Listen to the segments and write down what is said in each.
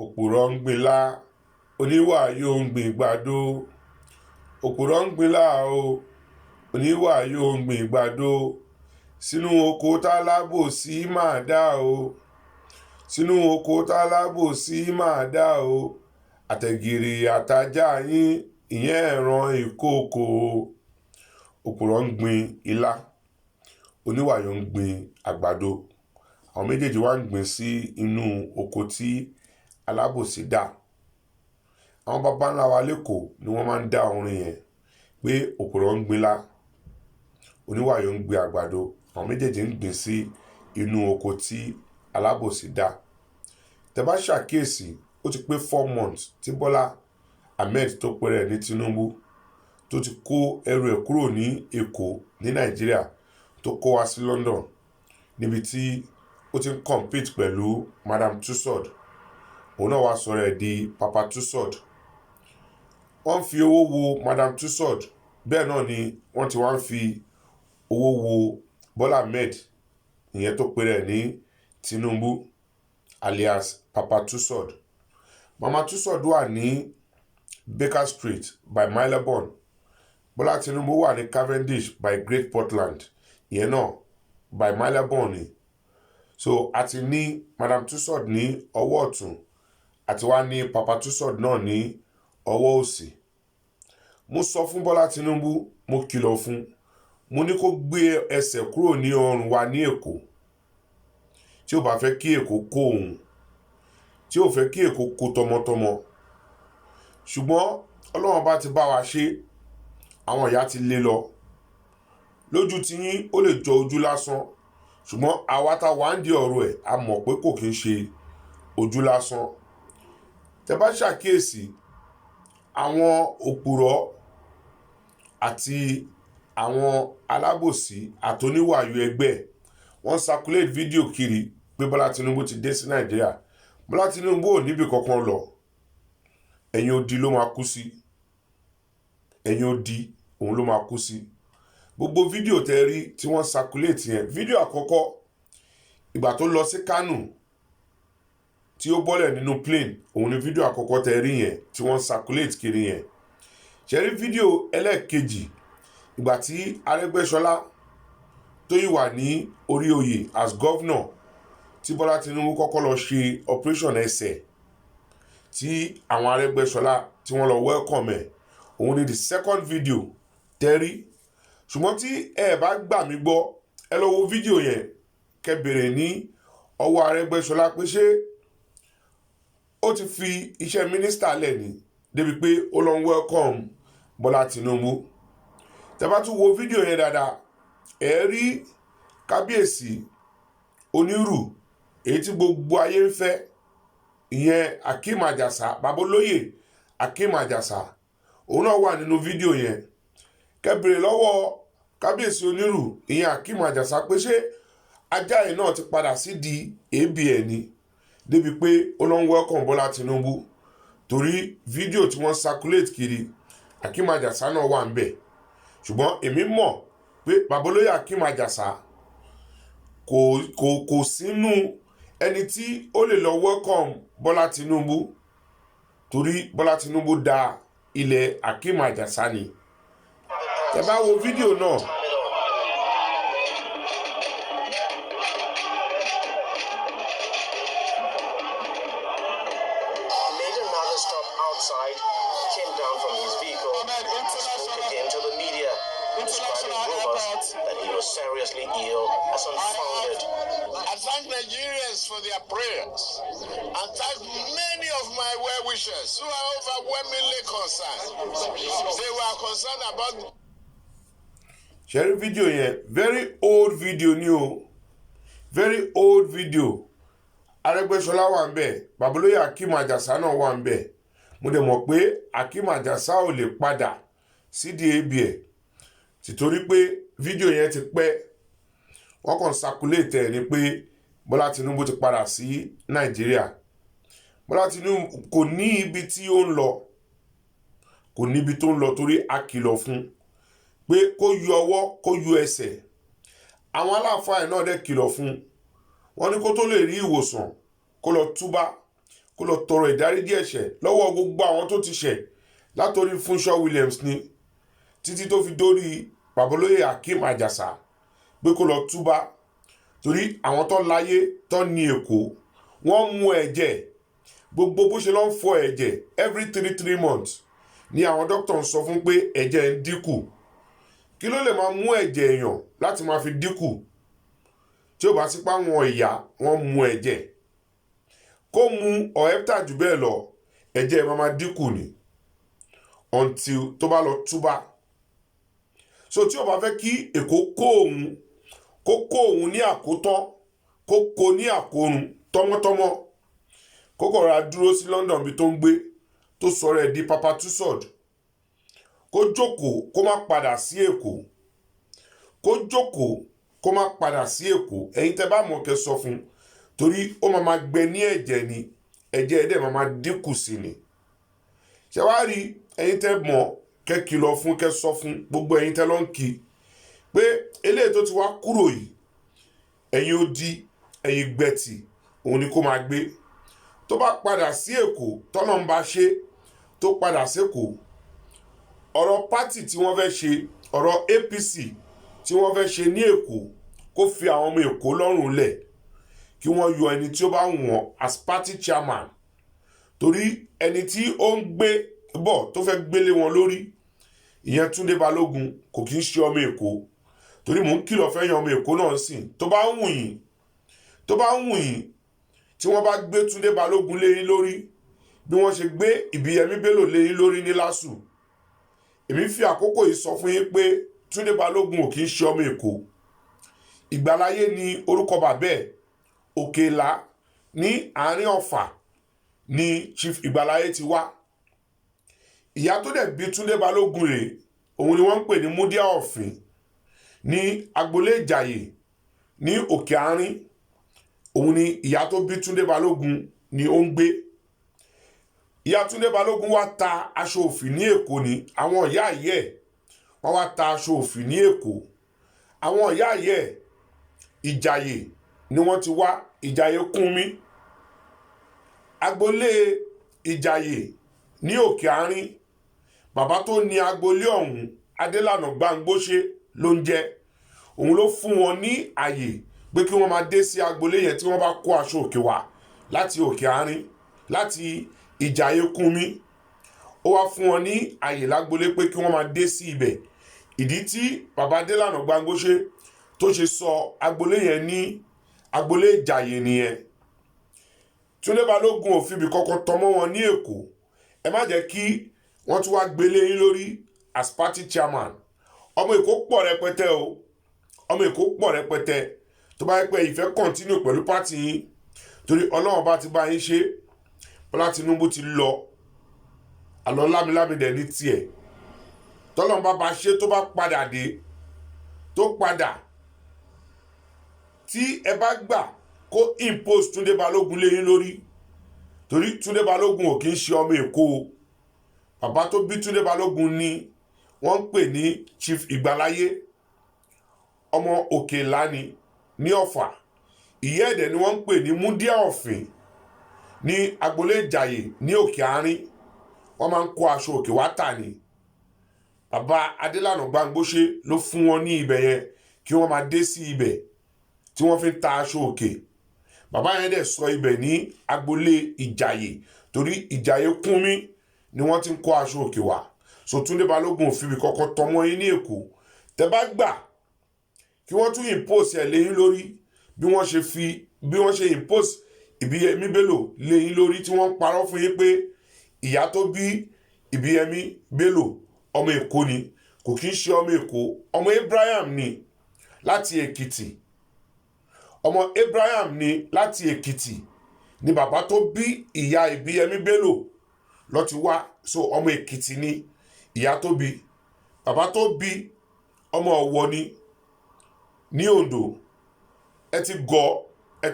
òpùrọ́ ń gbinlá oníwà yóò ń gbin ìgbàdo òpùrọ́ ń gbinlá o oníwà yóò ń gbin ìgbàdo sínú oko tálábòsí máa dá o sínú oko tálábòsí máa dá o àtẹ̀gìrì àtajá yín ìyẹn ẹ̀ràn ìkookò òpùrọ́ ń gbin ilá oníwà yóò ń gbin àgbàdo àwọn méjèèjì wá ń gbìn sí inú oko tí alábòsí dá àwọn baba ńlá wa lẹ́kọ̀ọ́ ni wọ́n máa ń dá orin yẹn pé òpùrọ́ ń gbinlá oníwà yóò ń gbin àgbàdo àwọn méjèèjì ń gbìn sí inú oko tí alábòsí dá tẹ́ bá ṣàkíyèsí ó ti pé 4 months tí Bọ́lá Ahmed tó pẹ́rẹ́ ní Tinubu tó ti kó ẹrù ẹ̀ kúrò ní Èkó ní Nàìjíríà tó kó wá sí London níbi tí ó ti ń compete pẹ̀lú Madam Tussauds òun náà wá sọ̀rọ̀ ẹ̀ di Papa Tussauds wọ́n fi owó wo Madam Tussauds bẹ́ẹ̀ náà ni wọ́n ti wá ń fi owó wo Bọ́lá Ahmed ìyẹn tó pẹ́rẹ́ ní Tinubu alias Papa Tussauds Mama Tussauds wà ní Baker Street by Marylebone Bọ́lá Tinubu wà ní Cavendish by Great Portland ìyẹn náà by Marylebone ni so àti ní Madam Tussauds ní ọwọ́ ọ̀tún àti wá ní Papa Tussauds náà ní ọwọ́ òsì mo sọ fún Bọ́lá Tinubu mo kìlọ̀ fún mo ní kó gbé ẹsẹ̀ kúrò ní ọrùn wa ní Èkó tí ó bá fẹ́ kí Èkó kó òun tí ó fẹ́ kí Èkó kó tọmọtọmọ ṣùgbọ́n Ọlọ́run bá ti bá wa ṣe àwọn ìyá ti lé lọ lójú tí yín ó lè jọ ojú lásán ṣùgbọ́n àwa tá wà ń di ọ̀rọ̀ ẹ̀ a mọ̀ pé kò kí ń ṣe ojú lásán tẹ́ bá ṣàkíyèsí àwọn òpùrọ́ àti àwọn alábòsí àtòníwàyò ẹgbẹ́ wọ́n circulate fídíò kiri pé Bọ́lá Tinubu ti dé sí Nàìjíríà Bọ́lá Tinubu ò níbi kankan lọ ẹ̀yìn odi ló máa kú sí ẹ̀yìn odi òun ló máa kú sí gbogbo fídíò tẹ́ rí tí wọ́n circulate yẹn fídíò àkọ́kọ́ ìgbà tó lọ sí Kánò tí ó bọ́lẹ̀ nínú plane òun ni fídíò àkọ́kọ́ tẹ́ rí yẹn tí wọ́n circulate kiri yẹn ṣe rí fídíò ẹlẹ́ẹ̀kejì ìgbà tí Arẹ́gbẹ́ṣọlá tó yìí wà ní orí oyè as governor tí Bọ́lá Tinubu kọ́kọ́ lọ ṣe operation ẹsẹ̀ tí àwọn Arẹ́gbẹ́ṣọlá tí wọ́n lọ welcome ẹ̀ òun ni the second video tẹ́rí ṣùgbọ́n tí ẹ bá gbà mí gbọ́ ẹ lọ wo fídíò yẹn kẹ́ bèrè ní ọwọ́ Arẹ́gbẹ́ṣọlá pé ṣé ó ti fi iṣẹ́ mínísítà lẹ̀ ní débi pé ó lọ ń welcome Bọ́lá Tinubu tẹ́ bá tún wo fídíò yẹn dáadáa ẹ rí kábíyèsí onírù èyí tí gbogbo ayé ń fẹ́ ìyẹn Akeem Ajasa babolóyè Akeem Ajasa òun náà wà nínú fídíò yẹn kẹ́ bèrè lọ́wọ́ kábíyèsí onírù ìyẹn Akeem Ajasa pé ṣé ajá yìí náà ti padà sí di ABN ni débi pé ó lọ ń welcome Bọ́lá Tinubu torí fídíò tí wọ́n circulate kiri Akeem Ajasa náà wà ń bẹ̀ ṣùgbọ́n èmi mọ̀ pé babolóyè Akeem Ajasa kò sínú ẹni tí ó lè lọ welcome Bọ́lá Tinubu torí Bọ́lá Tinubu dá ilẹ̀ Akeem Ajasa ni tẹ́ bá wo fídíò náà came down from his vehicle and spoke again to the media, describing rumors that he was seriously ill as unfounded. I thank Nigerians for their prayers and thank many of my well-wishers who are overwhelmingly concerned. They were concerned about share video yẹn very old video ni o very old video Arẹ́gbẹ́ṣọlá wà ń bẹ̀ babolóyè Akeem Ajasa náà wà ń bẹ̀ mo dẹ̀ mọ̀ pé Akeem Ajasa ò lè padà sídìí ABN títorí pé fídíò yẹn ti pẹ́ wọ́n kàn circulate ẹ̀ ni pé Bọ́lá Tinubu ti padà sí Nàìjíríà Bọ́lá Tinubu kò ní ibi tí ó ń lọ kò níbi tó ń lọ torí a kìlọ̀ fún pé kó yọ ọwọ́ kó yọ ẹsẹ̀ àwọn aláàfáà náà dẹ̀ kìlọ̀ fún wọ́n ní kó tó lè rí ìwòsàn kó lọ túbá kó lọ tọrọ ìdáríjì ẹ̀ṣẹ̀ lọ́wọ́ gbogbo àwọn tó ti ṣẹ̀ látòrí Fúnṣọ́ Williams ni títí tó fi dórí Babalóyè Akeem Àjàsà pé kó lọ túbá torí àwọn tó láyé tó ní Èkó wọ́n mú ẹ̀jẹ̀ gbogbo bó ṣe lọ ń fọ ẹ̀jẹ̀ every 3 months ni àwọn dókítà ń sọ fún pé ẹ̀jẹ̀ ń dínkù kí ló lè máa mú ẹ̀jẹ̀ èèyàn láti máa fi dínkù tí ó bá sí pa wọn ìyá wọn mú ẹ̀jẹ̀ kó mu ọ̀ẹ́pítà jù bẹ́ẹ̀ lọ ẹ̀jẹ̀ máa dínkù ni until tó bá lọ túbá so tí ó bá fẹ́ kí Èkó kó òun ní àkótán kó kó ní àkórun tọmọtọmọ kó kọ̀ ra dúró sí London bí tó ń gbé tó sọ̀rọ̀ ẹ̀ di Papa Tusod kó jókòó kó má padà sí Èkó kó jókòó kó má padà sí Èkó ẹ̀yin tẹ́ bá mọ̀ kẹ́ sọ fún torí ó máa gbẹ ní ẹ̀jẹ̀ ni ẹ̀jẹ̀ ẹ̀dẹ̀ máa dínkù sí ni ṣé wàá rí ẹ̀yin tẹ́ mọ̀ kẹ́ kìlọ̀ fún kẹ́ sọ fún gbogbo ẹ̀yin tẹ́ lọ ń kí pé eléyìí tó ti wá kúrò yìí ẹ̀yin odi ẹ̀yin gbẹ̀tì òun ni kó máa gbé tó bá padà sí Èkó tọ́nà ń bá ṣe tó padà sékòó ọ̀rọ̀ pátì tí wọ́n fẹ́ ṣe ọ̀rọ̀ APC tí wọ́n fẹ́ ṣe ní Èkó kó fi àwọn ọmọ Èkó lọ́rùn lẹ̀ kí wọ́n yọ ẹni tí ó bá wọ̀n as party chairman torí ẹni tí ó ń gbé bọ̀ tó fẹ́ gbélé wọn lórí ìyẹn Túndé Balógun kò kí ń ṣe ọmọ Èkó torí mò ń kìlọ̀ fẹ́ yan ọmọ Èkó náà sìn tó bá ń wù yín tí wọ́n bá gbé Túndé Balógun léyìn lórí bí wọ́n ṣe gbé Ìbíyẹmí Bello léyìn lórí ní LASU èmi fi àkókò yìí sọ fún yín pé Túndé Balógun ò kí ń ṣe ọmọ Èkó Ìgbàláyé ni orúkọ bàbá ẹ̀ Òkèlá ní àárín Ọ̀fà ni Chief Ìgbàláyé ti wá ìyá tó dẹ̀ bí Túndé Balógun rèé òun ni wọ́n ń pè ní Múdíá Ọ̀fìn ní agboolé Ìjàyè ní Òkè Àárín òun ni ìyá tó bí Túndé Balógun ni ó ń gbé ìyá Túndé Balógun wá ta aṣọ òfì ní Èkó ni àwọn ìyá ayé wọ́n wá ta aṣọ òfì ní Èkó àwọn ìyá ayé Ìjàyè ni wọ́n ti wá Ìjàyè Kúnmi agboolé Ìjàyè ní Òkè Àárín bàbá tó ní agboolé ọ̀hún Adélànà Gbangbóṣe ló ń jẹ́ òun ló fún wọn ní àyè pé kí wọ́n máa dé sí agboolé yẹn tí wọ́n bá kó aṣọ òkè wá láti Òkè Àárín láti Ìjàyè Kúnmi ó wá fún wọn ní àyè lágboolé pé kí wọ́n máa dé sí ibẹ̀ ìdí tí bàbá Adélànà Gbangbóṣe tó ṣe sọ agboolé yẹn ní agboolé Ìjàyè nìyẹn Túndé Balógun ò fìbí kọ́kọ́ tọmọ wọn ní Èkó ẹ má jẹ́ kí wọ́n tún wá gbélé yín lórí as party chairman ọmọ Èkó pọ̀ rẹpẹtẹ o ọmọ Èkó pọ̀ rẹpẹtẹ tó bá yẹ pé ìfẹ́ continue pẹ̀lú pátì yín torí Ọlọ́run bá ti bá yín ṣe Bọ́lá Tinubu ti lọ àlọ́ lámilámi dẹ̀ ní tiẹ̀ tọ́lọ́run bá ṣe tó bá padà dé tó padà tí ẹ bá gbà kó impose Túndé Balógun lé yín lórí torí Túndé Balógun ò kí ń ṣe ọmọ Èkó o bàbá tó bí Túndé Balógun ni wọ́n ń pè ní Chief Ìgbàláyé ọmọ Òkèlá ni ní Ọ̀fà ìyá ẹ̀dẹ̀ ni wọ́n ń pè ní Múdíá Ọ̀fìn ní agboolé Ìjàyè ní Òkè Àárín wọ́n máa ń kó aṣọ òkè wá tà ní bàbá Adélànà Gbangbóṣe ló fún wọn ní ibẹ̀ yẹn kí wọ́n máa dé sí ibẹ̀ tí wọ́n fi ń ta aṣọ òkè bàbá yẹn dẹ̀ sọ ibẹ̀ ní agboolé Ìjàyè torí Ìjàyè Kúnmi ni wọ́n ti ń kó aṣọ òkè wá so Túndé Balógun ò fi ibi kọ́kọ́ tọmọ yín ní Èkó tẹ́ bá gbà kí wọ́n tún impose ẹ̀ léyìn lórí bí wọ́n ṣe impose Ìbíyẹmí Bello léyìn lórí tí wọ́n parọ́ fún yín pé ìyá tó bí Ìbíyẹmí Bello ọmọ Èkó ni kò kí ń ṣe ọmọ Èkó ọmọ Abraham ni láti Èkìtì ọmọ Abraham ni láti Èkìtì ni bàbá tó bí ìyá Ìbíyẹmí Bello ló ti wá so ọmọ Èkìtì ni ìyá tó bí bàbá tó bí ọmọ Ọ̀wọ̀ ni ní Oǹdó ẹ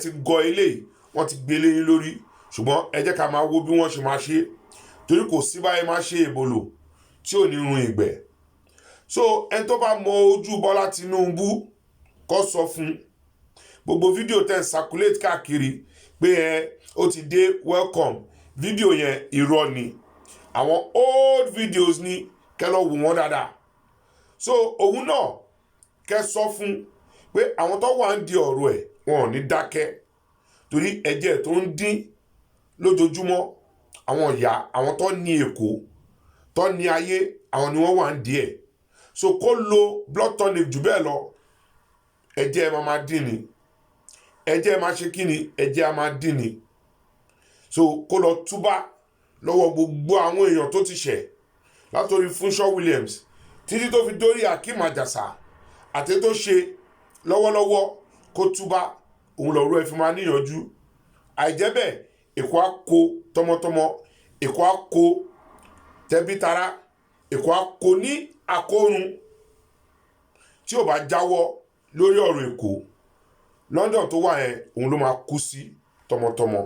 ti gọ eléyìí wọ́n ti gbélé yín lórí ṣùgbọ́n ẹ jẹ́ ká máa wo bí wọ́n ṣe máa ṣe torí kò sí báyìí máa ṣe èbòlò tí ò ní run ìgbẹ́ so ẹni tó bá mọ ojú Bọ́lá Tinubu kó sọ fún gbogbo fídíò tẹ́ ń circulate káàkiri pé ó ti dé welcome fídíò yẹn irọ́ ni àwọn old videos ni kẹ́ lọ wò wọ́n dáadáa so òun náà kẹ́ sọ fún pé àwọn tó wà ń di ọ̀rọ̀ ẹ̀ wọn ò ní dákẹ́ torí ẹ̀jẹ̀ tó ń dín lójoojúmọ́ àwọn ìyá àwọn tó ní èkó tó ní ayé àwọn ni wọ́n wà ń di ẹ̀ so kó lo blood tonic jù bẹ́ẹ̀ lọ ẹ̀jẹ̀ ẹ̀ máa dín ni ẹ̀jẹ̀ ẹ̀ máa ṣe kí ni ẹ̀jẹ̀ ẹ̀ máa dín ni so kó lọ túbá lọ́wọ́ gbogbo àwọn èèyàn tó ti ṣẹ̀ látòrí Funsho Williams títí tó fi dórí Akeem Ajasa àti tó ṣe lọ́wọ́lọ́wọ́ kó túbá òun lọ́rọ̀ ẹ̀ fi máa níyànjú àìjẹ́ bẹ́ẹ̀ èkó á kó tọmọtọmọ èkó á kó tẹbítara èkó á kó ní àkórun tí ò bá jáwọ́ lórí ọ̀rọ̀ èkó London tó wà yẹn òun ló máa kú sí tọmọtọmọ.